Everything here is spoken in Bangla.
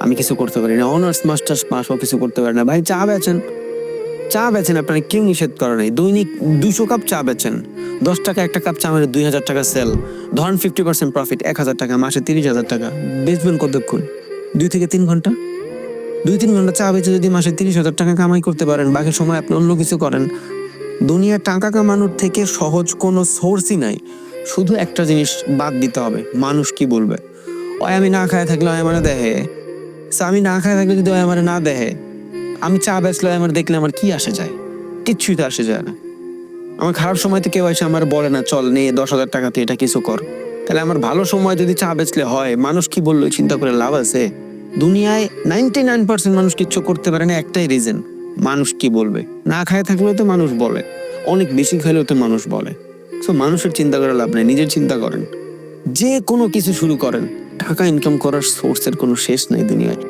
আমি কিছু করতে পারি না, অনার্স মাস্টার্স পাসও কিছু করতে পারি না। ভাই চা বেচেন, চা বেচেন, আপনার কেউ নিষেধ করে নাই। দৈনিক 200 কাপ চা বেচেন, 10 টাকা একটা কাপ চা, মানে 2000 টাকা সেল, ধরেন 50% প্রফিট, 1000 টাকা, মাসে 30,000 টাকা। বেচবেন কতক্ষণ? 2 থেকে 3 ঘন্টা। 2-3 ঘন্টা চা বেচে যদি মাসে 30,000 টাকা কামাই করতে পারেন, বাকি সময় আপনি অন্য কিছু করেন। দুনিয়ার টাকা কামানোর থেকে সহজ কোনো সোর্সই নাই। শুধু একটা জিনিস বাদ দিতে হবে, মানুষ কি বলবে। ওই আমি না খায় থাকলে ওই আমার দেহে, আমি না খায় থাকলে যদি ওই আমার না দেহে, আমি চা বেচলে আমার দেখলে আমার কি আসে যায়? কিচ্ছুই তো আসে যায় না। আমার খারাপ সময় তো কেউ এসে আমার বলে না চল নে 10,000 টাকাতে এটা কিছু কর। তাহলে আমার ভালো সময় যদি চা বেচলে হয়, মানুষ কি বললো চিন্তা করে লাভ আছে? দুনিয়ায় 99% মানুষ কিচ্ছু করতে পারে না, একটাই রিজন, মানুষ কি বলবে। না খায় থাকলেও তো মানুষ বলে, অনেক বেশি খাইলেও তো মানুষ বলে। তো মানুষের চিন্তা করে লাভ নেই, নিজের চিন্তা করেন। যে কোনো কিছু শুরু করেন, টাকা ইনকাম করার সোর্সের কোনো শেষ নাই দুনিয়ায়।